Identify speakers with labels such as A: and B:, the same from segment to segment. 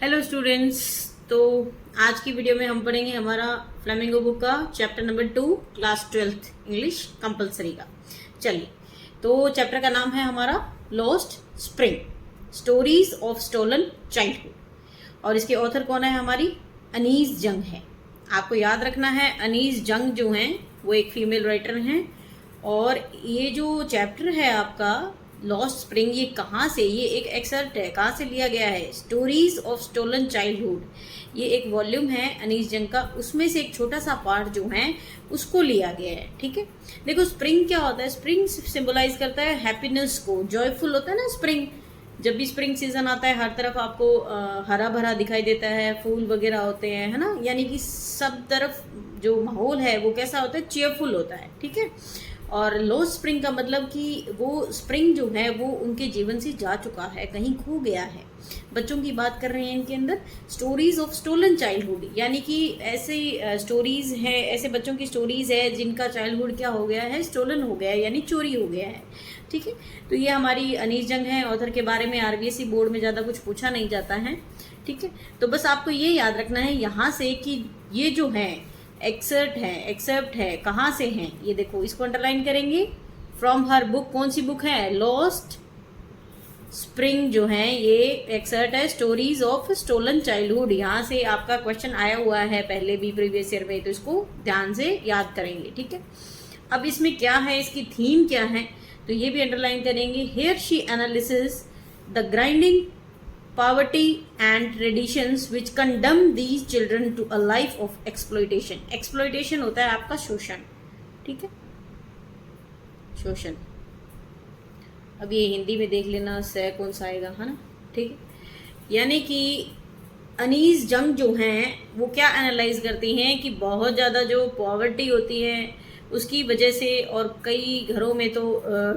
A: Hello students. तो आज की वीडियो में हम पढ़ेंगे हमारा फ्लेमिंगो बुक का chapter number 2 class 12th English compulsory का। चलिए, तो चैप्टर का नाम है हमारा lost spring, stories of stolen childhood. और इसके ऑथर कौन है? हमारी अनीस जंग है। आपको याद रखना है, अनीस जंग जो हैं वो एक फीमेल राइटर हैं। और ये जो चैप्टर है आपका लॉस्ट स्प्रिंग, ये कहाँ से, ये एक एक्सर्ट है, कहाँ से लिया गया है? स्टोरीज ऑफ स्टोलन चाइल्डहुड, ये एक वॉल्यूम है अनीस जंग का, उसमें से एक छोटा सा पार्ट जो है उसको लिया गया है। ठीक है, देखो स्प्रिंग क्या होता है? स्प्रिंग सिंबलाइज करता है हैप्पीनेस को, जॉयफुल होता है ना स्प्रिंग। जब भी स्प्रिंग सीजन आता है हर तरफ आपको हरा भरा दिखाई देता है, फूल वगैरह होते हैं, है ना, यानी कि सब तरफ जो माहौल है वो कैसा होता है? चीयरफुल होता है। ठीक है, और लॉस्ट स्प्रिंग का मतलब कि वो स्प्रिंग जो है वो उनके जीवन से जा चुका है, कहीं खो गया है। बच्चों की बात कर रहे हैं इनके अंदर, स्टोरीज ऑफ स्टोलन चाइल्डहुड, यानी कि ऐसे स्टोरीज है, ऐसे बच्चों की स्टोरीज है जिनका चाइल्डहुड क्या हो गया है? स्टोलन हो गया है, यानी चोरी हो गया है। ठीक है, तो ये हमारी अनीस जंग है। ऑथर के बारे में आरबीएसई बोर्ड में ज़्यादा कुछ पूछा नहीं जाता है। ठीक है, तो बस आपको ये याद रखना है यहाँ से कि ये जो है एक्सेप्ट है, कहाँ से हैं ये देखो, इसको अंडरलाइन करेंगे। फ्रॉम हर बुक, कौन सी बुक है? लॉस्ट स्प्रिंग जो है ये एक्सेप्ट है स्टोरीज ऑफ स्टोलन चाइल्डहुड। यहाँ से आपका क्वेश्चन आया हुआ है पहले भी प्रीवियस ईयर में, तो इसको ध्यान से याद करेंगे। ठीक है, अब इसमें क्या है, इसकी थीम क्या है, तो ये भी अंडरलाइन करेंगे। Here she analysis the grinding poverty and traditions which condemn these children to a life of exploitation। exploitation होता है आपका शोषण। ठीक है, शोषण। अब ये हिंदी में देख लेना से कौन सा आएगा, है ना। ठीक है, यानी कि अनीस जंग जो हैं वो क्या एनालाइज करती हैं कि बहुत ज़्यादा जो पॉवर्टी होती है उसकी वजह से, और कई घरों में तो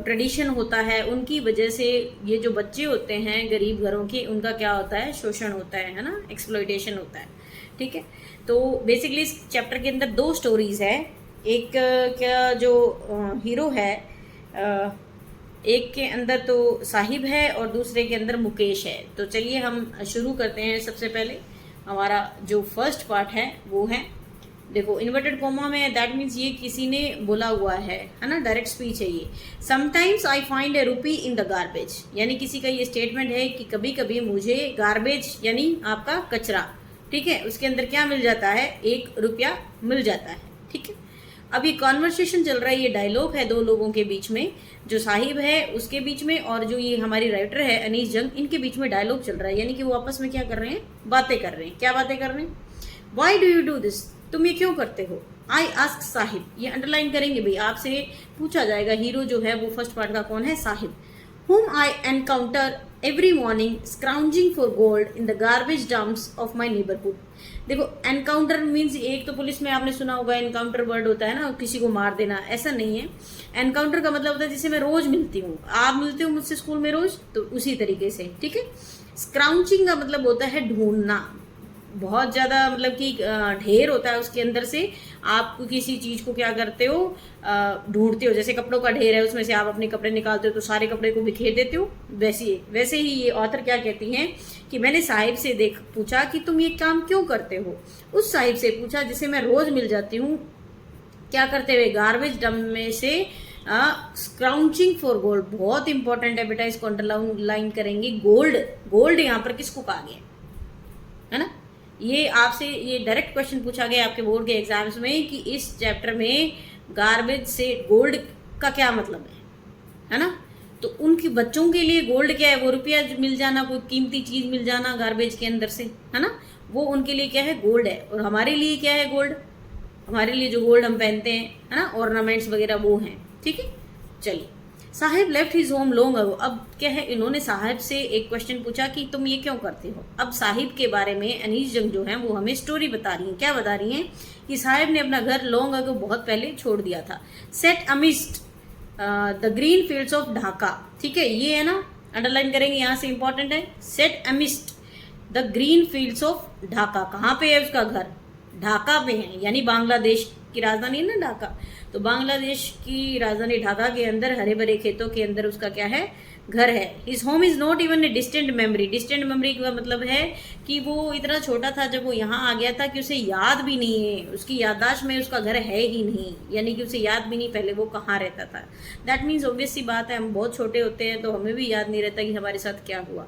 A: ट्रेडिशन होता है, उनकी वजह से ये जो बच्चे होते हैं गरीब घरों के, उनका क्या होता है? शोषण होता है ना, एक्सप्लॉयटेशन होता है। ठीक है, तो बेसिकली इस चैप्टर के अंदर दो स्टोरीज है। एक क्या जो हीरो है, एक के अंदर तो साहिब है और दूसरे के अंदर मुकेश है। तो चलिए हम शुरू करते हैं। सबसे पहले हमारा जो फर्स्ट पार्ट है वो है, देखो इन्वर्टेड कॉमा में, दैट मीन्स ये किसी ने बोला हुआ है ना, डायरेक्ट स्पीच है ये। Sometimes I find A rupee in the garbage, यानी किसी का ये स्टेटमेंट है कि कभी कभी मुझे गार्बेज यानी आपका कचरा, ठीक है, उसके अंदर क्या मिल जाता है? 1 रुपया मिल जाता है। ठीक है, अब ये कॉन्वर्सेशन चल रहा है, ये डायलॉग है दो लोगों के बीच में, जो साहिब है उसके बीच में और जो ये हमारी राइटर है अनीस जंग, इनके बीच में डायलॉग चल रहा है, यानी कि वो आपस में क्या कर रहे हैं? बातें कर रहे हैं। क्या बातें कर रहे हैं? Why do you do this, तुम ये क्यों करते हो? आई आस्क साहिब, ये अंडरलाइन करेंगे भाई, आपसे पूछा जाएगा। हीरो जो है वो फर्स्ट पार्ट का कौन है? Sahib. whom I encounter every morning scrounging for gold in the garbage dumps of my neighborhood। देखो एनकाउंटर मीन्स, एक तो पुलिस में आपने सुना होगा एनकाउंटर वर्ड होता है ना, किसी को मार देना, ऐसा नहीं है। एनकाउंटर का मतलब होता है जिसे मैं रोज मिलती हूँ, आप मिलते हो मुझसे स्कूल में रोज, तो उसी तरीके से। ठीक है, स्क्राउचिंग का मतलब होता है ढूंढना, बहुत ज़्यादा मतलब कि ढेर होता है उसके अंदर से, आप किसी चीज़ को क्या करते हो? ढूंढते हो। जैसे कपड़ों का ढेर है, उसमें से आप अपने कपड़े निकालते हो तो सारे कपड़े को बिखेर देते हो, वैसे ही ये ऑथर क्या कहती हैं कि मैंने साहिब से पूछा कि तुम ये काम क्यों करते हो। उस साहिब से पूछा जिसे मैं रोज मिल जाती हूँ, क्या करते हुए? गार्बेज डंप में से स्क्राउचिंग फॉर गोल्ड। बहुत इंपॉर्टेंट है बेटा, इसको अंडरलाइन करेंगे। गोल्ड, गोल्ड यहाँ पर किसको कहा गया है ना, ये आपसे ये डायरेक्ट क्वेश्चन पूछा गया आपके बोर्ड के एग्जाम्स में कि इस चैप्टर में गार्बेज से गोल्ड का क्या मतलब है ना। तो उनके बच्चों के लिए गोल्ड क्या है? वो रुपया मिल जाना, कोई कीमती चीज मिल जाना गार्बेज के अंदर से, है ना, वो उनके लिए क्या है? गोल्ड है। और हमारे लिए क्या है? गोल्ड। हमारे लिए जो गोल्ड हम पहनते हैं, है ना, ऑर्नामेंट्स वगैरह, वो हैं। ठीक है, चलिए। Sahib left his home long ago. अब क्या है, इन्होंने साहिब से एक क्वेश्चन पूछा कि तुम ये क्यों करते हो। अब साहिब के बारे में अनीस जंग जो है वो हमें स्टोरी बता रही हैं। क्या बता रही हैं? कि साहिब ने अपना घर लॉन्ग अगो, बहुत पहले छोड़ दिया था। Set amidst the green fields of Dhaka. ठीक है, ये है ना, अंडरलाइन करेंगे, यहाँ से इंपॉर्टेंट है। Set amidst the green fields of Dhaka. कहाँ पे है उसका घर? ढाका पे है, यानी बांग्लादेश की राजधानी है ना ढाका, तो बांग्लादेश की राजधानी ढाका के अंदर हरे भरे खेतों के अंदर उसका क्या है, घर है। His home is not even a distant memory. Distant memory का मतलब है कि वो इतना छोटा था जब वो यहाँ आ गया था कि उसे याद भी नहीं है, उसकी याददाश्त में उसका घर है ही नहीं, यानी कि उसे याद भी नहीं पहले वो कहाँ रहता था। दैट मीन्स ऑब्वियस सी बात है, हम बहुत छोटे होते हैं तो हमें भी याद नहीं रहता कि हमारे साथ क्या हुआ।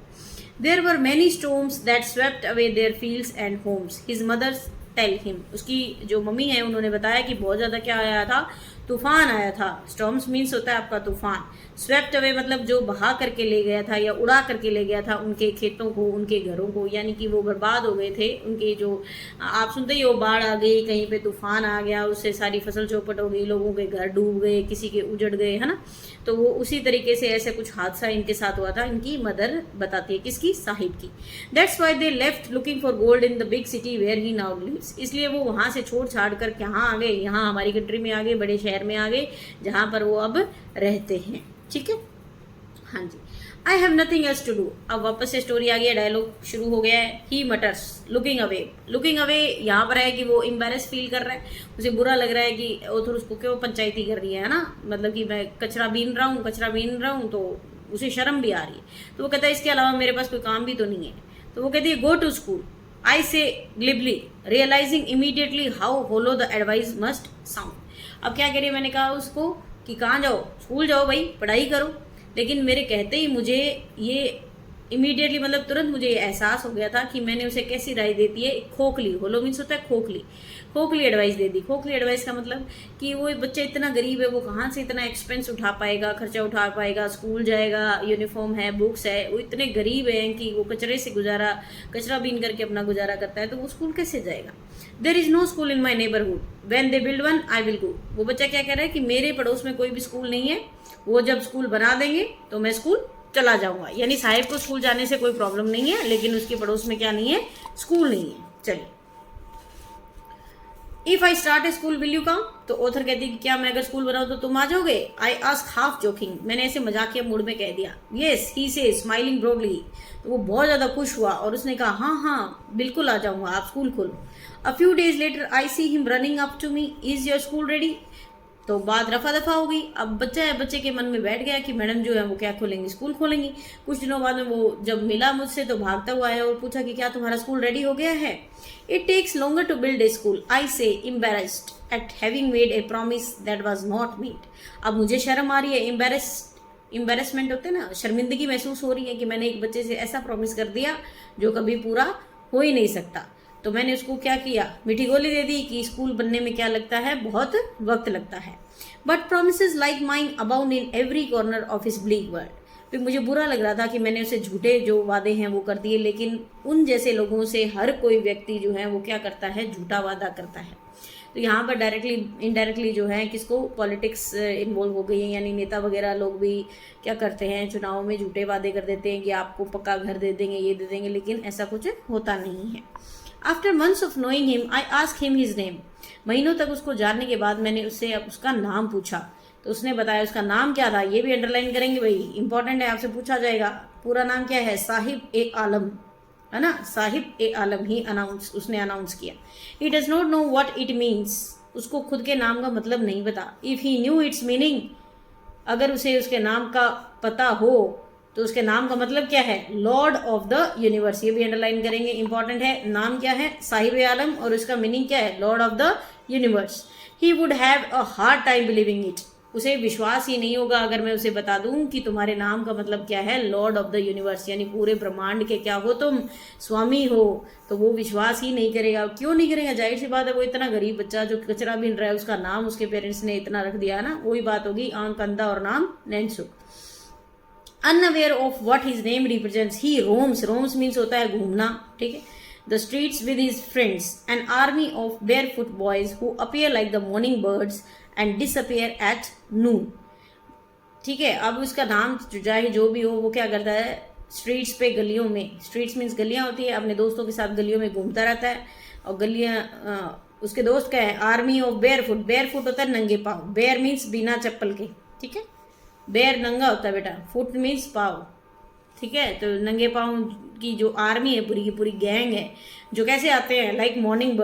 A: There were many storms that swept away their fields and homes. His mother tell him. उसकी जो मम्मी है उन्होंने बताया कि बहुत ज़्यादा क्या आया था, तूफान आया था। स्टॉर्म्स मीन्स होता है आपका तूफान। स्वेप्ट अवे मतलब जो बहा करके ले गया था या उड़ा करके ले गया था उनके खेतों को, उनके घरों को, यानी कि वो बर्बाद हो गए थे। उनके जो आप सुनते ही हो बाढ़ आ गई, कहीं पे तूफान आ गया, उससे सारी फसल चौपट हो गई, लोगों के घर डूब गए, किसी के उजड़ गए, है ना। तो वो उसी तरीके से ऐसे कुछ हादसा इनके साथ हुआ था। इनकी मदर बताती है, किसकी, साहिब की। That's why they left looking for gold in the big city where he now lives. इसलिए वो वहां से छोड़ छाड़ कर कहाँ आ गए, यहाँ हमारी कंट्री में आ गए, बड़े शहर में आ गए जहां पर वो अब रहते हैं। ठीक है, हाँ जी। I have nothing else to do. अब वापस से स्टोरी आ गया, डायलॉग शुरू हो गया है। ही मटर्स लुकिंग अवे। लुकिंग अवे यहाँ पर है कि वो एम्बेरस फील कर रहा है, उसे बुरा लग रहा है कि ओथर उसको क्यों पंचायती कर रही है ना, मतलब कि मैं कचरा बीन रहा हूँ तो उसे शर्म भी आ रही है। तो वो कहता है इसके अलावा मेरे पास कोई काम भी तो नहीं है। तो वो कहती है गो to school. I say glibly realising immediately how hollow the advice must sound. अब क्या करिए, मैंने कहा उसको कि कहाँ जाओ, स्कूल जाओ भाई, पढ़ाई करो। लेकिन मेरे कहते ही मुझे ये इमीडिएटली मतलब तुरंत मुझे ये एहसास हो गया था कि मैंने उसे कैसी राय देती है, खोखली, होलो मीन्स होता है खोखली एडवाइस दे दी। खोखली एडवाइस का मतलब कि वो बच्चा इतना गरीब है, वो कहाँ से इतना एक्सपेंस उठा पाएगा, खर्चा उठा पाएगा, स्कूल जाएगा, यूनिफॉर्म है, बुक्स है, वो इतने गरीब हैं कि वो कचरा बीन करके अपना गुजारा करता है, तो वो स्कूल कैसे जाएगा। There is no school in my neighbourhood, when they build one I will go. वो बच्चा क्या कह रहा है कि मेरे पड़ोस में कोई भी स्कूल नहीं है, वो जब स्कूल बना देंगे तो मैं स्कूल चला जाऊंगा। यानी साहिब को स्कूल जाने से कोई प्रॉब्लम नहीं है, लेकिन उसके पड़ोस में क्या नहीं है, स्कूल नहीं है। चलिए, if I start A school will you come. तो ऑथर कहती है कि क्या मैं अगर स्कूल बनाऊं तो तुम आ जाओगे। आई आस्क हाफ जोकिंग, मैंने ऐसे मजाकिया मूड में कह दिया। येस ही से स्माइलिंग ब्रॉडली। तो वो बहुत ज्यादा खुश हुआ और उसने कहा हाँ हाँ बिल्कुल आ जाऊंगा, आप स्कूल खोलो। A few days later I see him running up to me, is your school ready. तो बात रफा दफा हो गई। अब बच्चा है, बच्चे के मन में बैठ गया कि मैडम जो है वो क्या खोलेंगी, स्कूल खोलेंगी। कुछ दिनों बाद में वो जब मिला मुझसे तो भागता हुआ आया और पूछा कि क्या तुम्हारा स्कूल रेडी हो गया है। It takes longer to build a school, I say embarrassed at having made a promise that was not made. अब मुझे शर्म आ रही है, एम्बेरसमेंट होते हैं ना, शर्मिंदगी महसूस हो रही है कि मैंने एक बच्चे से ऐसा प्रॉमिस कर दिया जो कभी पूरा हो ही नहीं सकता। तो मैंने उसको क्या किया, मीठी गोली दे दी कि स्कूल बनने में क्या लगता है, बहुत वक्त लगता है। But promises like mine abound in every corner of his bleak world. फिर मुझे बुरा लग रहा था कि मैंने उसे झूठे जो वादे हैं वो कर दिए, लेकिन उन जैसे लोगों से हर कोई व्यक्ति जो है वो क्या करता है, झूठा वादा करता है। तो यहाँ पर डायरेक्टली इनडायरेक्टली जो है किसको, पॉलिटिक्स इन्वॉल्व हो गई है, यानी नेता वगैरह लोग भी क्या करते हैं, चुनाव में झूठे वादे कर देते हैं कि आपको पक्का घर दे देंगे, ये दे देंगे, लेकिन ऐसा कुछ होता नहीं है। After months of knowing him I ask him his name. महीनों तक उसको जानने के बाद मैंने उससे उसका नाम पूछा, तो उसने बताया उसका नाम क्या था। ये भी अंडरलाइन करेंगे भाई, इंपॉर्टेंट है, आपसे पूछा जाएगा। पूरा नाम क्या है, साहिब ए आलम, है ना, साहिब ए आलम ही उसने अनाउंस किया। He does not know what it means, उसको खुद के नाम का मतलब नहीं पता। If he new it's meaning, अगर उसे उसके नाम का पता हो तो उसके नाम का मतलब क्या है, लॉर्ड ऑफ द यूनिवर्स। ये भी अंडरलाइन करेंगे, इंपॉर्टेंट है। नाम क्या है, साहिब आलम, और उसका मीनिंग क्या है, Lord of the universe. He would have a hard time believing it, उसे विश्वास ही नहीं होगा अगर मैं उसे बता दूं कि तुम्हारे नाम का मतलब क्या है, लॉर्ड ऑफ द यूनिवर्स, यानी पूरे ब्रह्मांड के क्या हो तुम, स्वामी हो। तो वो विश्वास ही नहीं करेगा। क्यों नहीं करेगा, जाहिर सी बात है, वो इतना गरीब बच्चा जो कचरा बीन रहा है, उसका नाम उसके पेरेंट्स ने इतना रख दिया ना, वही बात होगी, आंख अंधा और नाम Nainsukh. Unaware of what his name represents, he roams means होता है घूमना, ठीक है, the streets with his friends, an army of barefoot boys who appear like the morning birds and disappear at noon। ठीक है, अब उसका नाम चाहे जो भी हो, वो क्या करता है, स्ट्रीट्स पे, गलियों में, स्ट्रीट्स मीन्स गलियां होती है, अपने दोस्तों के साथ गलियों में घूमता रहता है। और गलियां उसके दोस्त क्या है, आर्मी ऑफ बेयरफुट, बेयरफुट होता है नंगे पाँव, बेयर मीन्स बिना चप्पल के, ठीक है, बेयर नंगा होता है बेटा, फुट मीन्स पाव, ठीक है। तो नंगे पाँव की जो आर्मी है, पूरी की पूरी गैंग है, जो कैसे आते हैं, लाइक मॉर्निंग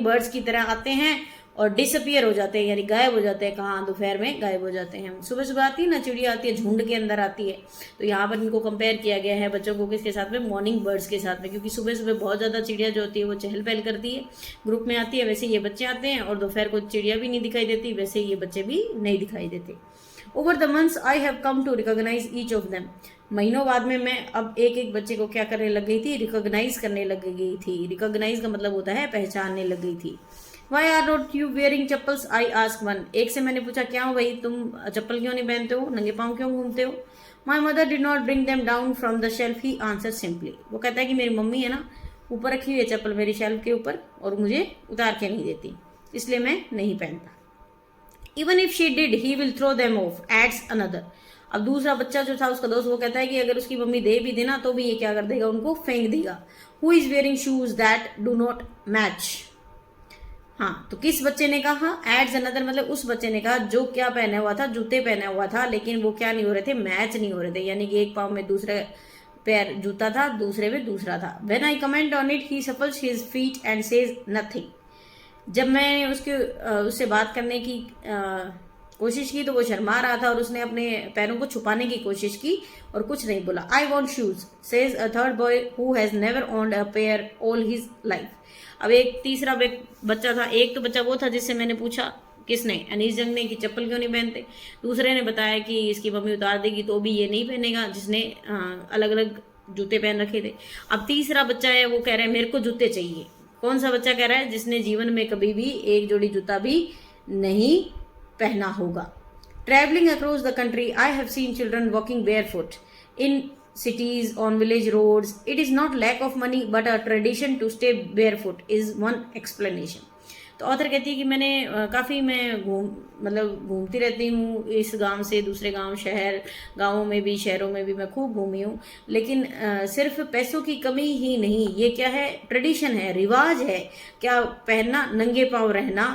A: बर्ड्स की तरह आते हैं और डिसअपियर हो जाते हैं, यानी गायब हो जाते हैं। कहाँ? दोपहर में गायब हो जाते हैं। सुबह सुबह आती है ना चिड़िया, आती है झुंड के अंदर आती है, तो यहाँ पर इनको कंपेयर किया गया है बच्चों को किसके साथ में? मॉर्निंग बर्ड्स के साथ में, क्योंकि सुबह सुबह बहुत ज़्यादा चिड़िया जो होती है वो चहल पहल करती है, ग्रुप में आती है। वैसे ये बच्चे आते हैं और दोपहर को चिड़िया भी नहीं दिखाई देती, वैसे ये बच्चे भी नहीं दिखाई देते। Over the months I have come to recognise each of them. महीनों बाद में मैं अब एक एक बच्चे को क्या करने लग गई थी? रिकॉग्नाइज करने लग गई थी। रिकॉग्नाइज का मतलब होता है पहचानने लग गई थी। Why are not you wearing chappals? I ask one. एक से मैंने पूछा क्या हो भाई, तुम चप्पल क्यों नहीं पहनते हो, नंगे पाँव क्यों घूमते हो? My mother did not bring them down from the shelf, he answer simply. वो कहता है कि मेरी मम्मी है ना, ऊपर रखी हुई है चप्पल मेरी शेल्फ के ऊपर और मुझे उतार के नहीं देती, इसलिए मैं नहीं पहनता। Even if she did he will throw them off, adds another. अब दूसरा बच्चा जो था उसका दोस्त, वो कहता है कि अगर उसकी मम्मी दे भी देना तो भी ये क्या कर देगा? उनको फेंक देगा। Who is wearing shoes that do not match? हाँ, तो किस बच्चे ने कहा? एड्स अनदर मतलब उस बच्चे ने कहा जो क्या पहना हुआ था, जूते पहना हुआ था, लेकिन वो क्या नहीं हो रहे थे? मैच नहीं हो रहे थे, यानी कि एक पाँव में दूसरे पैर जूता था, दूसरे में दूसरा था। When I comment on it he shuffles his feet and says nothing. जब मैंने उससे बात करने की कोशिश की तो वो शर्मा रहा था और उसने अपने पैरों को छुपाने की कोशिश की और कुछ नहीं बोला। I want shoes says a third boy who has never owned a pair all his life. अब एक तीसरा बच्चा था, एक तो बच्चा वो था जिससे मैंने पूछा, किसने? अनीस जंग ने, कि चप्पल क्यों नहीं पहनते। दूसरे ने बताया कि इसकी मम्मी उतार देगी तो भी ये नहीं पहनेगा, जिसने अलग अलग जूते पहन रखे थे। अब तीसरा बच्चा है, वो कह रहा है मेरे को जूते चाहिए। कौन सा बच्चा कह रहा है? जिसने जीवन में कभी भी एक जोड़ी जूता भी नहीं पहना होगा। Travelling across the country I have seen children walking barefoot in cities, on village roads. It is not lack of money but a tradition to stay barefoot is one explanation. तो ऑथर कहती है कि मैंने काफ़ी मैं घूमती रहती हूँ इस गांव से दूसरे गांव, शहर, गांवों में भी शहरों में भी मैं खूब घूमी हूँ, लेकिन सिर्फ पैसों की कमी ही नहीं, ये क्या है? ट्रेडिशन है, रिवाज है, क्या पहनना, नंगे पाँव रहना।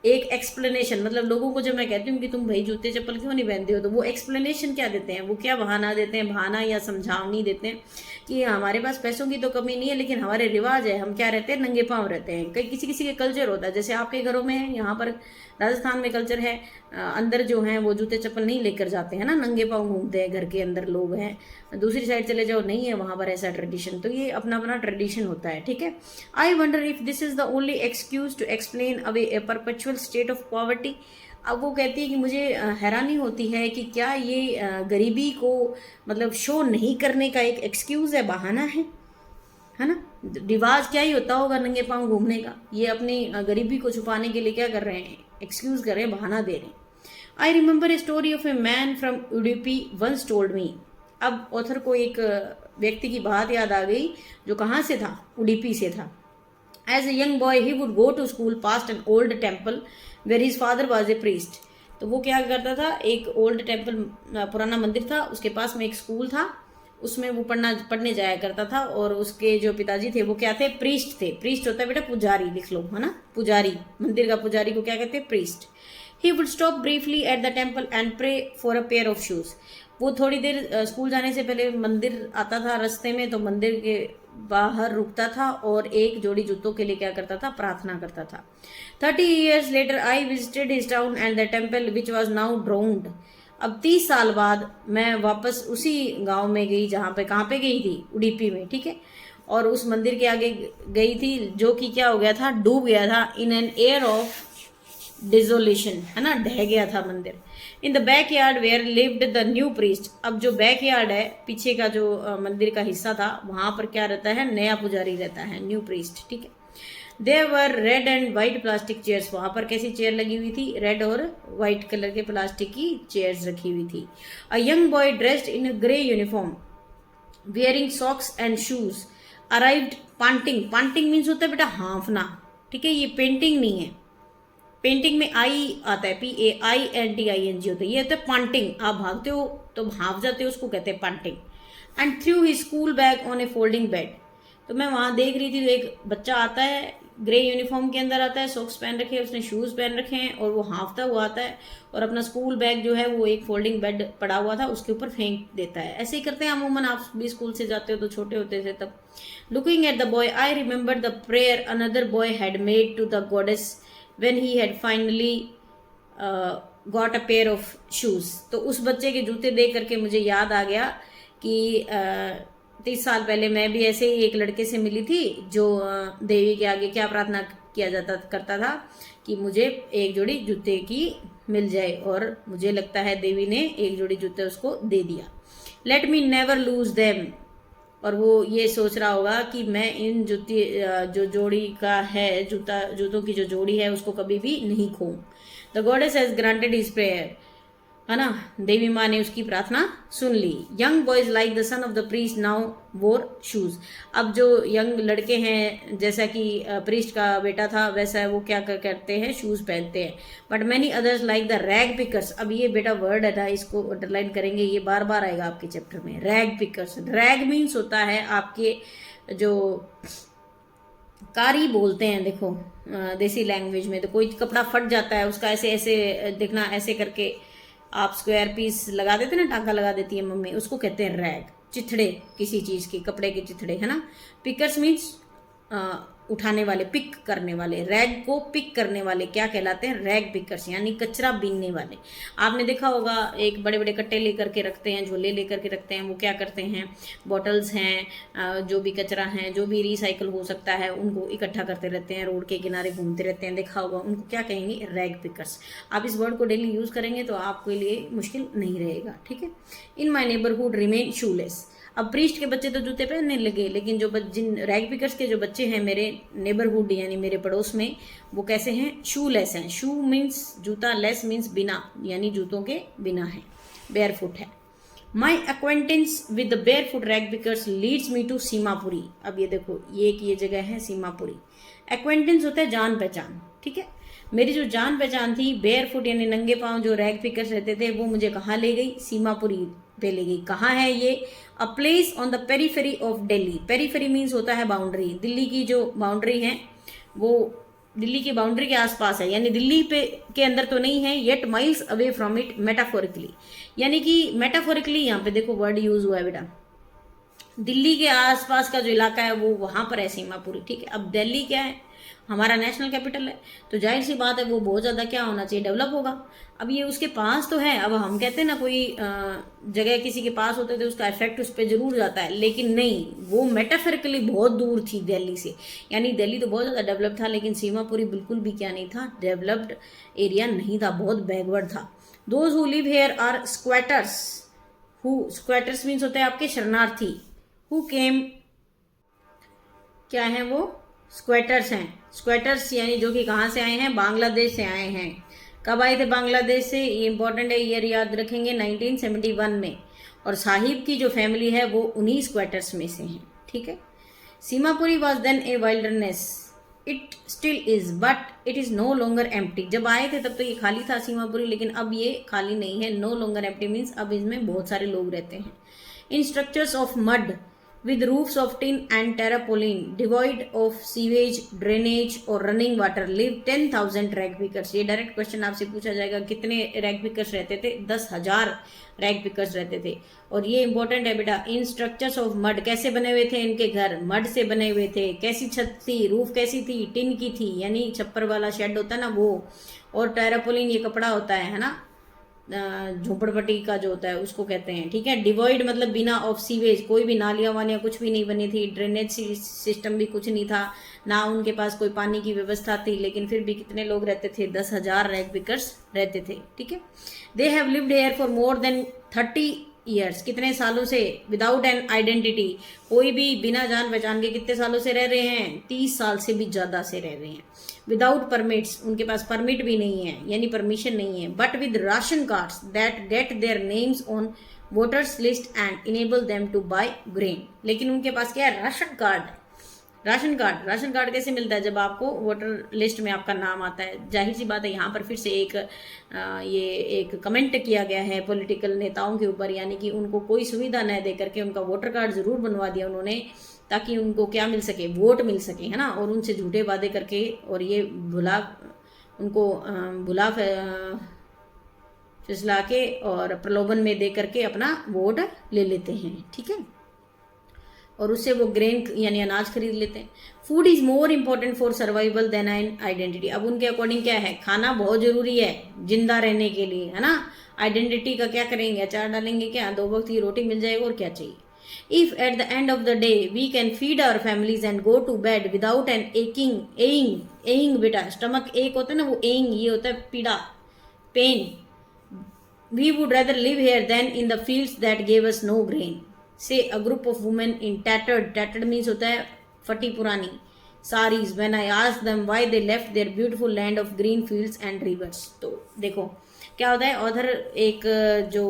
A: एक एक्सप्लेनेशन, मतलब लोगों को जब मैं कहती हूँ कि तुम भाई जूते चप्पल क्यों नहीं पहनते हो, तो वो एक्सप्लेनेशन क्या देते हैं? वो क्या बहाना देते हैं? बहाना या समझावनी देते हैं कि हमारे पास पैसों की तो कमी नहीं है, लेकिन हमारे रिवाज है, हम क्या रहते हैं? नंगे पाँव रहते हैं। कई किसी किसी के कल्चर होता है, जैसे आपके घरों में है, यहाँ पर राजस्थान में कल्चर है, अंदर जो हैं वो जूते चप्पल नहीं लेकर जाते हैं ना, नंगे पाँव घूमते हैं, घर के अंदर लोग हैं। दूसरी साइड चले जाओ, नहीं है वहाँ पर ऐसा ट्रेडिशन। तो ये अपना अपना ट्रेडिशन होता है, ठीक है। I wonder if this is the only excuse to explain away a perpetual state of poverty. अब वो कहती है कि मुझे हैरानी होती है कि क्या ये गरीबी को मतलब शो नहीं करने का एक एक्सक्यूज है, बहाना है ना। रिवाज क्या ही होता होगा नंगे पाँव घूमने का, ये अपनी गरीबी को छुपाने के लिए क्या कर रहे हैं? एक्सक्यूज कर रहे हैं, बहाना दे रहे हैं। I remember a story of a man from Udupi once told me. अब ऑथर को एक व्यक्ति की बात याद आ गई जो कहाँ से था? उडुपी से था। As a young boy he would go to school past an old temple where his father was a priest. तो वो क्या करता था? एक ओल्ड टेम्पल, पुराना मंदिर था, उसके पास में एक स्कूल था, उसमें वो पढ़ने जाया करता था, और उसके जो पिताजी थे वो क्या थे? प्रीस्ट थे। प्रीस्ट होता है बेटा पुजारी, लिख लो, है ना, पुजारी। मंदिर का पुजारी को क्या कहते हैं? Priest. He would stop briefly at the temple and pray for a pair of shoes. वो थोड़ी देर स्कूल जाने से पहले मंदिर आता था रास्ते में, तो मंदिर के बाहर रुकता था और एक जोड़ी जूतों के लिए क्या करता था? प्रार्थना करता था। 30 years later I visited his town and the temple which was now drowned. अब 30 साल बाद मैं वापस उसी गांव में गई जहाँ पे, कहाँ पे गई थी? उडुपी में, ठीक है। और उस मंदिर के आगे गई थी जो कि क्या हो गया था? डूब गया था। In an air of desolation, है ना, ढह गया था मंदिर। In the backyard where lived the new priest. अब जो बैक यार्ड है, पीछे का जो मंदिर का हिस्सा था, वहां पर क्या रहता है? नया पुजारी रहता है, न्यू प्रीस्ट, ठीक है। There were red and white plastic chairs. वहां पर कैसी चेयर लगी हुई थी? रेड और वाइट कलर के प्लास्टिक की चेयर्स रखी हुई थी। A young boy dressed in a grey uniform wearing socks and shoes arrived panting. Panting means होता है बेटा हाँफना, ठीक है, ये पेंटिंग नहीं है। पेंटिंग में आई आता है, PAINTING होता है, ये होता है पांटिंग। आप भागते हो तो भाग जाते हो, उसको कहते हैं panting. And threw his school bag on a folding bed. तो मैं वहाँ देख रही थी, तो एक बच्चा आता है, ग्रे यूनिफॉर्म के अंदर आता है, सॉक्स पहन रखे हैं, उसने शूज़ पहन रखे हैं, और वो हाँफता हुआ आता है और अपना स्कूल बैग जो है वो एक फोल्डिंग बेड पड़ा हुआ था उसके ऊपर फेंक देता है। ऐसे ही करते हैं अमूमन, आप भी स्कूल से जाते हो तो छोटे होते थे तब। Looking at the boy I remember the prayer another boy had made to the goddess when he had finally got a pair of shoes. तो उस बच्चे के जूते देख करके मुझे याद आ गया कि 30 साल पहले मैं भी ऐसे ही एक लड़के से मिली थी जो देवी के आगे क्या प्रार्थना किया जाता करता था कि मुझे एक जोड़ी जूते की मिल जाए, और मुझे लगता है देवी ने एक जोड़ी जूते उसको दे दिया। Let me never lose them, और वो ये सोच रहा होगा कि मैं इन जो जोड़ी का है जूतों की जो जोड़ी है उसको कभी भी नहीं खोऊं। The goddess has granted his prayer, है ना, देवी माँ ने उसकी प्रार्थना सुन ली। Young boys like the son of the priest now wore shoes. अब जो यंग लड़के हैं, जैसा कि प्रीस्ट का बेटा था वैसा वो क्या करते हैं, शूज पहनते हैं। But many others like the rag pickers. अब ये बेटा वर्ड है, इसको अंडरलाइन करेंगे, ये बार बार आएगा आपके चैप्टर में। रैग पिकर्स, रैग मीन्स होता है आपके जो कारी बोलते हैं, देखो देसी लैंग्वेज में। तो कोई कपड़ा फट जाता है उसका ऐसे ऐसे देखना, ऐसे करके आप स्क्वायर पीस लगा देते ना, टांका लगा देती है मम्मी, उसको कहते हैं रैग। चिथड़े, किसी चीज़ के, कपड़े के चिथड़े, है ना। पिकर्स मीन्स उठाने वाले, पिक करने वाले। रैग को पिक करने वाले क्या कहलाते हैं, रैग पिकर्स, यानी कचरा बीनने वाले। आपने देखा होगा एक बड़े बड़े कट्टे लेकर के रखते हैं, झोले लेकर के रखते हैं, वो क्या करते हैं, बॉटल्स हैं, जो भी कचरा हैं, जो भी रिसाइकल हो सकता है, उनको इकट्ठा करते रहते हैं, रोड के किनारे घूमते रहते हैं, देखा होगा, उनको क्या कहेंगे, रैग पिकर्स। आप इस वर्ड को डेली यूज़ करेंगे तो आपके लिए मुश्किल नहीं रहेगा, ठीक है। इन माई नेबरहुड रिमेन शूलेस। अब प्रीस्ट के बच्चे तो जूते पहनने लगे, लेकिन जो जिन रैग पिकर्स के जो बच्चे हैं मेरे नेबरहुड यानी मेरे पड़ोस में, वो कैसे हैं, शू लेस हैं। शू मीन्स जूता, लेस मीन्स बिना, यानी जूतों के बिना है, बेयर फुट है। My acquaintance with the barefoot rag pickers leads me to Seemapuri. अब ये देखो, ये जगह है सीमापुरी। एक्वेंटेंस होता है जान पहचान, ठीक है। मेरी जो जान पहचान थी, बेयर फुट यानी नंगे पाँव जो रैग पिकर्स रहते थे, वो मुझे कहाँ ले गई, सीमापुरी पे ले गई। कहाँ है ये, a place on the periphery of Delhi. Periphery means होता है बाउंड्री, दिल्ली की जो बाउंड्री है वो दिल्ली की बाउंड्री के आसपास है, यानी दिल्ली पे के अंदर तो नहीं है, yet miles away from it metaphorically. यानी कि मेटाफोरिकली यहाँ पे देखो वर्ड यूज हुआ है बेटा, दिल्ली के आसपास का जो इलाका है वो वहां पर है सीमापुरी, ठीक है। अब दिल्ली क्या है, हमारा नेशनल कैपिटल है, तो जाहिर सी बात है वो बहुत ज़्यादा क्या होना चाहिए, डेवलप होगा। अब ये उसके पास तो है। अब हम कहते हैं ना कोई जगह किसी के पास होते थे उसका इफेक्ट उस पर जरूर जाता है, लेकिन नहीं, वो मेटाफोरिकली बहुत दूर थी दिल्ली से। यानी दिल्ली तो बहुत ज़्यादा डेवलप था, लेकिन सीमापुरी बिल्कुल भी क्या नहीं था, डेवलप्ड एरिया नहीं था, बहुत बैकवर्ड था। Those who live here are squatters. Who, squatters means होते हैं आपके शरणार्थी। हु केम, क्या है वो, स्क्वैटर्स हैं। स्क्वैटर्स यानी जो कि कहाँ से आए हैं, बांग्लादेश से आए हैं। कब आए थे बांग्लादेश से, ये इंपॉर्टेंट है, ईयर याद रखेंगे, 1971 में। और साहिब की जो फैमिली है वो उन्हीं स्क्वैटर्स में से हैं, ठीक है। Seemapuri was then a wilderness, it still is, but it is no longer empty. जब आए थे तब तो ये खाली था सीमापुरी, लेकिन अब ये खाली नहीं है। नो लॉन्गर एम्प्टी मीन्स अब इसमें बहुत सारे लोग रहते हैं। In structures of mud with roofs of tin and tarpaulin, devoid of sewage, drainage और running water, live 10,000 rag pickers। ये डायरेक्ट क्वेश्चन आपसे पूछा जाएगा, कितने रैग पिकर्स रहते थे, 10,000 रैग पिकर्स रहते थे। और ये इंपॉर्टेंट है बेटा, इन स्ट्रक्चर्स ऑफ मड, कैसे बने हुए थे इनके घर, मड से बने हुए थे। कैसी छत थी, रूफ कैसी थी, टिन की थी, यानी छप्पर वाला शेड होता है ना वो। और टैरापोलिन ये कपड़ा होता है ना, झोपड़पट्टी का जो होता है उसको कहते हैं, ठीक है। डिवॉइड मतलब बिना ऑफ सीवेज, कोई भी नालियाँ वालियाँ कुछ भी नहीं बनी थी, ड्रेनेज सिस्टम भी कुछ नहीं था, ना उनके पास कोई पानी की व्यवस्था थी, लेकिन फिर भी कितने लोग रहते थे, 10,000 रैग पिकर्स रहते थे, ठीक है। They have lived here for more than 30 years, कितने सालों से, विदाउट एन आइडेंटिटी, कोई भी बिना जान पहचान के कितने सालों से रह रहे हैं, 30 साल से भी ज़्यादा से रह रहे हैं। विदाउट परमिट्स, उनके पास परमिट भी नहीं है, यानी परमिशन नहीं है। But with ration cards that get their names on voters list and enable them to buy grain. लेकिन उनके पास क्या है, ration card. Ration card, ration card कैसे मिलता है, जब आपको वोटर लिस्ट में आपका नाम आता है। जाहिर सी बात है, यहाँ पर फिर से ये एक कमेंट किया गया है पॉलिटिकल नेताओं के ऊपर, यानी कि उनको कोई सुविधा न दे करके उनका वोटर कार्ड जरूर बनवा दिया उन्होंने, ताकि उनको क्या मिल सके, वोट मिल सके, है ना। और उनसे झूठे वादे करके और ये भुला फिसला के और प्रलोभन में दे करके अपना वोट ले लेते हैं, ठीक है। और उससे वो ग्रेन यानी अनाज खरीद लेते हैं। Food is more important for survival than an identity. अब उनके अकॉर्डिंग क्या है, खाना बहुत जरूरी है जिंदा रहने के लिए, है ना। आइडेंटिटी का क्या करेंगे, अचार डालेंगे क्या, 2 वक्त की रोटी मिल जाएगी और क्या चाहिए। If at the end of the day we can feed our families and go to bed without an aching बेटा, स्टमक एक होता है ना, वो एइंग ये होता है पीड़ा, pen. We would rather live here than in the fields that gave us no grain. Say a group of women in tattered means होता है फटी पुरानी sarees, when I asked them why they left their beautiful land of green fields and rivers. तो देखो क्या होता है, author एक जो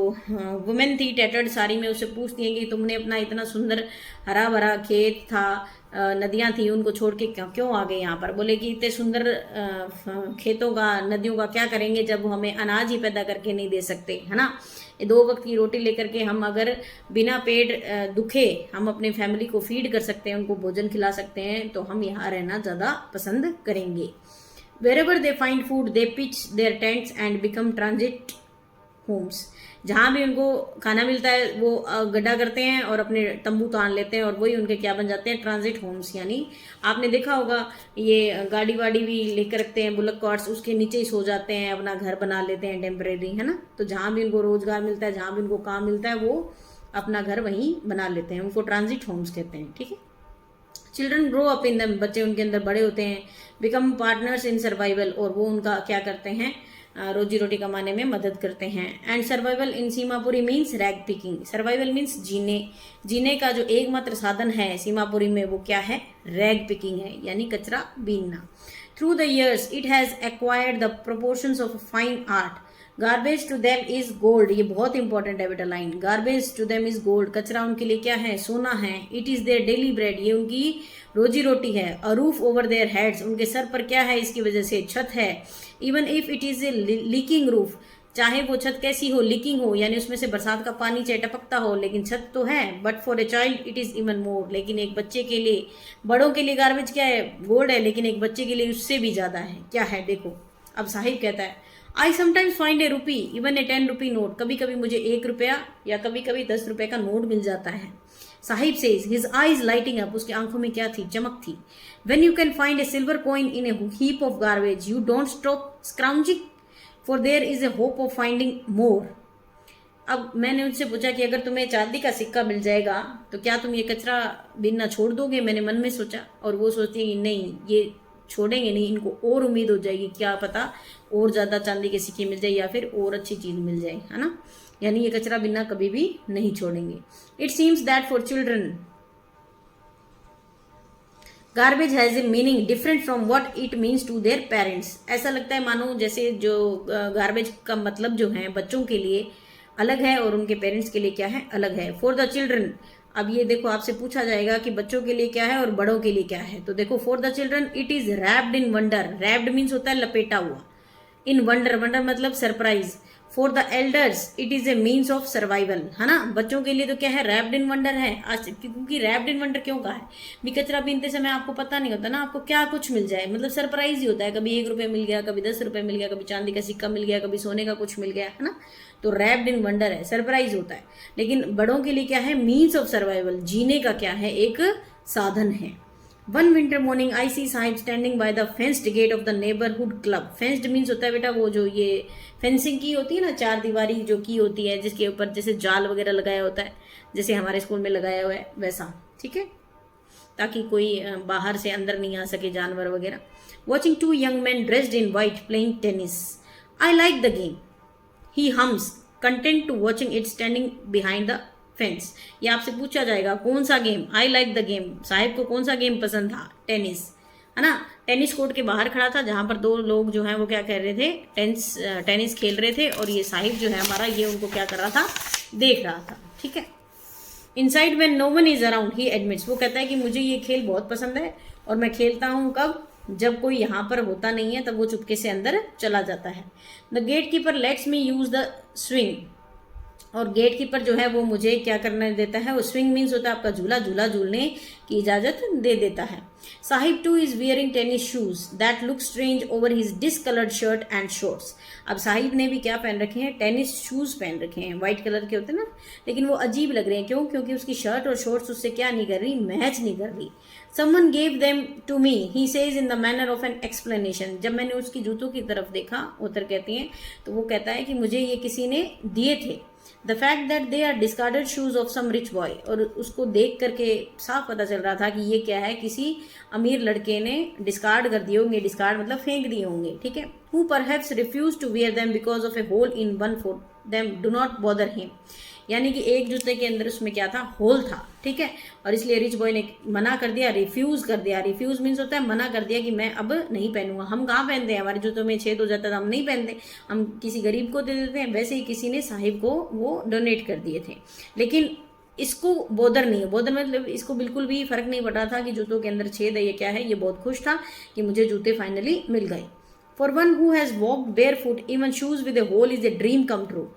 A: वुमेन थी टैटर्ड साड़ी में, उससे पूछती है कि तुमने अपना इतना सुंदर हरा भरा खेत था, नदियां थी, उनको छोड़ के क्यों आ गए यहाँ पर। बोले कि इतने सुंदर खेतों का, नदियों का क्या करेंगे जब हमें अनाज ही पैदा करके नहीं दे सकते, है ना। 2 वक्त की रोटी लेकर के हम अगर बिना पेट दुखे हम अपने फैमिली को फीड कर सकते हैं, उनको भोजन खिला सकते हैं, तो हम यहाँ रहना ज़्यादा पसंद करेंगे। Wherever they find food, they pitch their tents and become transit homes. जहाँ भी उनको खाना मिलता है वो गड्ढा करते हैं और अपने तंबू तान लेते हैं, और वही उनके क्या बन जाते हैं, ट्रांजिट होम्स। यानी आपने देखा होगा ये गाड़ी वाड़ी भी लेकर रखते हैं, बुलक कार्ट्स, उसके नीचे ही सो जाते हैं, अपना घर बना लेते हैं टेम्परेरी, है ना। तो जहाँ भी उनको रोजगार मिलता है, जहाँ भी उनको काम मिलता है, वो अपना घर वहीं बना लेते हैं, उनको ट्रांजिट होम्स कहते हैं, ठीक है। चिल्ड्रन ग्रो अप इन दम, बच्चे उनके अंदर बड़े होते हैं। बिकम पार्टनर्स इन सर्वाइवल, और वो उनका क्या करते हैं, रोजी रोटी कमाने में मदद करते हैं। And survival in Seemapuri means rag picking. Survival means जीने का जो एकमात्र साधन है सीमापुरी में, वो क्या है, रैग पिकिंग है, यानी कचरा बीनना। Through the years it has acquired the proportions of fine art. Garbage to them is gold, ये बहुत इंपॉर्टेंट है बेटा line. Garbage to them is gold, कचरा उनके लिए क्या है, सोना है। It is their daily bread, ये उनकी रोजी रोटी है। A roof over their heads, उनके सर पर क्या है, इसकी वजह से छत है। Even if it is a leaking roof, चाहे वो छत कैसी हो, लीकिंग हो, यानी उसमें से बरसात का पानी चाहे टपकता हो, लेकिन छत तो है। But for a child it is even more, लेकिन एक बच्चे के लिए, बड़ों के लिए गार्बेज क्या है, गोल्ड है, लेकिन एक बच्चे के लिए उससे भी ज्यादा है। क्या है देखो, अब साहिब कहता है I sometimes find A rupee even a 10 rupee note, कभी कभी मुझे 1 रुपया या कभी कभी 10 रुपए का नोट मिल जाता है। Saheb says his eyes lighting up, उसकी आंखों में क्या थी, चमक थी। When you can find a silver coin in a heap of garbage you don't stop scrounging for there is a hope of finding more. अब मैंने उनसे पूछा कि अगर तुम्हें चांदी का सिक्का मिल जाएगा तो क्या तुम ये कचरा बीनना छोड़ दोगे। मैंने मन में सोचा, और वो सोचती है कि नहीं, ये छोड़ेंगे नहीं, इनको और उम्मीद हो जाएगी, क्या पता और ज्यादा चांदी के सिक्के मिल जाए या फिर और अच्छी चीज मिल जाए, है ना। यानी ये कचरा बिना कभी भी नहीं छोड़ेंगे। It seems that for children garbage has a meaning different from what it means to their parents. ऐसा लगता है मानो जैसे जो गार्बेज का मतलब जो है बच्चों के लिए अलग है और उनके पेरेंट्स के लिए क्या है, अलग है। फॉर द चिल्ड्रन, अब ये देखो आपसे पूछा जाएगा कि बच्चों के लिए क्या है और बड़ों के लिए क्या है। तो देखो for the children it is wrapped in wonder, wrapped means होता है लपेटा हुआ, इन वंडर, वंडर मतलब surprise. For the elders it is A means of survival, है ना। बच्चों के लिए तो क्या है, रैप्ड इन वंडर है। आज क्योंकि रैप्ड इन वंडर क्यों कहा है, भी कचरा बीनते समय आपको पता नहीं होता ना आपको क्या कुछ मिल जाए, मतलब सरप्राइज ही होता है। कभी 1 रुपये मिल गया, कभी 10 रुपये मिल गया, कभी चांदी का सिक्का मिल गया, कभी सोने का कुछ मिल गया, है ना। तो रैप्ड इन वंडर है, सरप्राइज होता है। लेकिन बड़ों के लिए क्या है, मीन्स ऑफ सर्वाइवल, जीने का क्या है, एक साधन है। One winter morning I see Saheb standing by the fenced gate of the neighbourhood club. Fenced means होता है बेटा वो जो ये फेंसिंग की होती है ना, 4 दीवारी जो की होती है, जिसके ऊपर जैसे जाल वगैरह लगाया होता है, जैसे हमारे स्कूल में लगाया हुआ है वैसा, ठीक है, ताकि कोई बाहर से अंदर नहीं आ सके जानवर वगैरह। Watching 2 young man dressed in white playing tennis. I like the game he hums content to watching it standing behind the fence. ये आपसे पूछा जाएगा कौन सा game, I like the game, Saheb को कौन सा गेम पसंद था, टेनिस, है ना। टेनिस कोर्ट के बाहर खड़ा था जहां पर 2 लोग जो हैं वो क्या कर रहे थे, टेनिस खेल रहे थे, और ये साहिब जो है हमारा ये उनको क्या कर रहा था, देख रहा था, ठीक है। Inside when no one is around he admits, वो कहता है कि मुझे ये खेल बहुत पसंद है और मैं खेलता हूँ कब, जब कोई यहाँ पर होता नहीं है, तब वो चुपके से अंदर चला जाता है। The gatekeeper lets me use the swing और गेट कीपर जो है वो मुझे क्या करने देता है, वो स्विंग मीन्स होता है आपका झूला, झूला झूलने की इजाज़त दे देता है। Sahib two is wearing tennis shoes that look strange over his discoloured shirt and shorts. अब साहिब ने भी क्या पहन रखे हैं, टेनिस शूज़ पहन रखे हैं, वाइट कलर के होते हैं ना, लेकिन वो अजीब लग रहे हैं। क्यों? क्योंकि उसकी शर्ट और शॉर्ट्स उससे क्या नहीं कर रही, मैच नहीं कर रही। Someone gave them to me, he says in the manner of an explanation। जब मैंने उसकी जूतों की तरफ देखा, उत्तर कहती हैं, तो वो कहता है कि मुझे ये किसी ने दिए थे। The fact that they are discarded shoes of some rich boy, और उसको देख करके साफ पता चल रहा था कि ये क्या है, किसी अमीर लड़के ने डिस्कार्ड कर दिए होंगे, डिस्कार्ड मतलब फेंक दिए होंगे, ठीक है। Who perhaps refuse to wear them because of a hole in one foot them, do not bother him. यानी कि एक जूते के अंदर उसमें क्या था, होल था, ठीक है, और इसलिए रिच बॉय ने मना कर दिया, रिफ्यूज कर दिया। रिफ्यूज मीन्स होता है मना कर दिया कि मैं अब नहीं पहनूंगा। हम कहाँ पहनते हैं, हमारे जूतों में छेद हो जाता है तो हम नहीं पहनते, हम किसी गरीब को दे देते हैं। वैसे ही किसी ने साहिब को वो डोनेट कर दिए थे, लेकिन इसको बोदर नहीं है। बोदर मतलब इसको बिल्कुल भी फर्क नहीं पड़ रहा था कि जूतों के अंदर छेद है, ये क्या है। ये बहुत खुश था कि मुझे जूते फाइनली मिल गए। For one who has walked barefoot even shoes with a hole is a dream come true.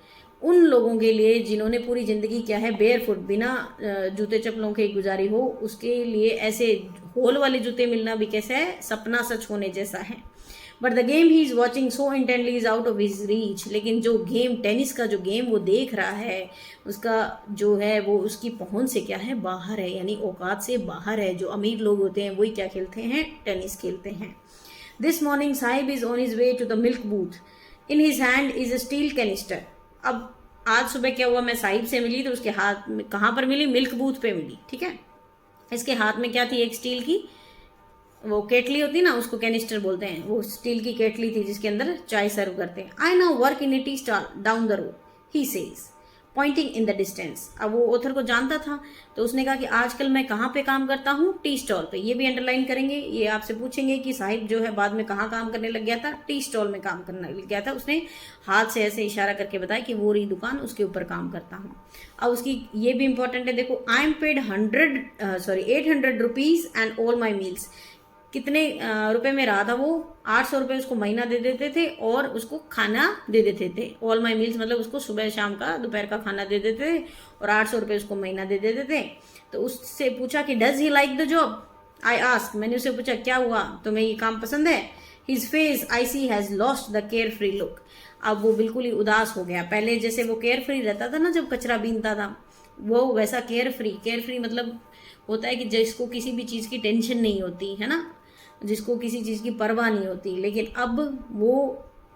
A: उन लोगों के लिए जिन्होंने पूरी ज़िंदगी क्या है, बेयर फुट, बिना जूते चप्पलों के गुजारी हो, उसके लिए ऐसे होल वाले जूते मिलना भी कैसा है, सपना सच होने जैसा है। But the game he is watching so intently is out of his reach. लेकिन जो गेम, टेनिस का जो गेम वो देख रहा है, उसका जो है वो उसकी पहुंच से क्या है, बाहर है, यानी औकात से बाहर है। जो अमीर लोग होते हैं वही क्या खेलते हैं, टेनिस खेलते हैं। This morning Saheb is on his way to the milk booth, in his hand is a steel canister. अब आज सुबह क्या हुआ, मैं साहिब से मिली तो उसके हाथ में कहाँ पर मिली, मिल्क बूथ पे मिली, ठीक है। इसके हाथ में क्या थी, एक स्टील की वो केटली होती है ना, उसको कैनिस्टर बोलते हैं, वो स्टील की केटली थी जिसके अंदर चाय सर्व करते हैं। I now work in A tea stall down the road, he says pointing in the distance. अब वो ऑथर को जानता था, तो उसने कहा कि आजकल मैं कहाँ पे काम करता हूँ, टी स्टॉल पे। ये भी अंडरलाइन करेंगे, ये आपसे पूछेंगे कि साहिब जो है बाद में कहाँ काम करने लग गया था, टी स्टॉल में काम करने लग गया था। उसने हाथ से ऐसे इशारा करके बताया कि वो रही दुकान, उसके ऊपर काम करता हूँ। अब उसकी ये भी इंपॉर्टेंट है, देखो, I am paid 800 rupees and all my meals. कितने रुपए में रहा था वो, 800 रुपये उसको महीना दे देते थे और उसको खाना दे देते थे। ऑल माई मील्स मतलब उसको सुबह शाम का दोपहर का खाना दे देते थे और 800 रुपये उसको महीना दे देते थे। तो उससे पूछा कि does he like the job, I ask, मैंने उससे पूछा क्या हुआ, तुम्हें ये काम पसंद है। His face I see has lost the carefree look. अब वो बिल्कुल ही उदास हो गया। पहले जैसे वो केयर फ्री रहता था ना जब कचरा बीनता था, वो वैसा केयर फ्री मतलब होता है कि जिसको किसी भी चीज़ की टेंशन नहीं होती है ना, जिसको किसी चीज़ की परवाह नहीं होती। लेकिन अब वो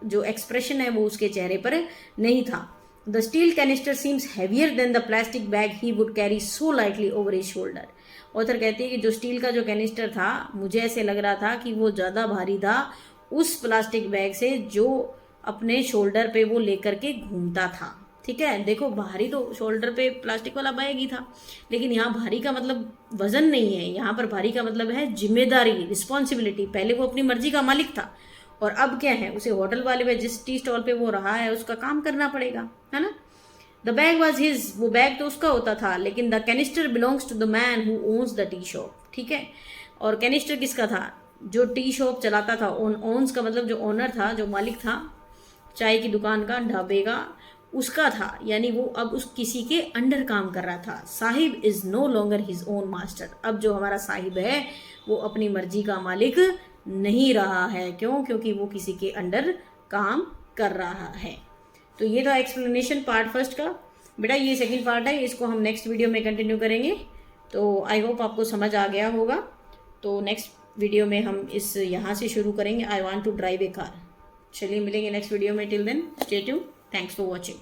A: जो एक्सप्रेशन है वो उसके चेहरे पर नहीं था। The steel canister seems heavier than the plastic bag he would carry so lightly over his shoulder. Author कहती है कि जो स्टील का जो कैनिस्टर था, मुझे ऐसे लग रहा था कि वो ज़्यादा भारी था उस प्लास्टिक बैग से जो अपने शोल्डर पे वो लेकर के घूमता था। ठीक है, देखो भारी तो शोल्डर पे प्लास्टिक वाला बैग ही था, लेकिन यहाँ भारी का मतलब वजन नहीं है, यहाँ पर भारी का मतलब है जिम्मेदारी, रिस्पॉन्सिबिलिटी। पहले वो अपनी मर्जी का मालिक था और अब क्या है, उसे होटल वाले में जिस टी स्टॉल पे वो रहा है उसका काम करना पड़ेगा, है ना। द बैग वॉज हिज, वो बैग तो उसका होता था, लेकिन the canister belongs to the man who owns the tea shop. ठीक है, और कैनिस्टर किसका था, जो टी शॉप चलाता था। ओन्स का मतलब जो ओनर था, जो मालिक था चाय की दुकान का, ढाबे का, उसका था, यानी वो अब उस किसी के अंडर काम कर रहा था। Saheb is no longer his own master. अब जो हमारा साहिब है वो अपनी मर्जी का मालिक नहीं रहा है। क्यों? क्योंकि वो किसी के अंडर काम कर रहा है। तो ये था एक्सप्लेनेशन पार्ट फर्स्ट का। बेटा ये सेकंड पार्ट है, इसको हम नेक्स्ट वीडियो में कंटिन्यू करेंगे। तो आई होप आपको समझ आ गया होगा। तो नेक्स्ट वीडियो में हम इस यहाँ से शुरू करेंगे, I want to drive a car. चलिए मिलेंगे नेक्स्ट वीडियो में। Till then stay tuned, thanks for watching.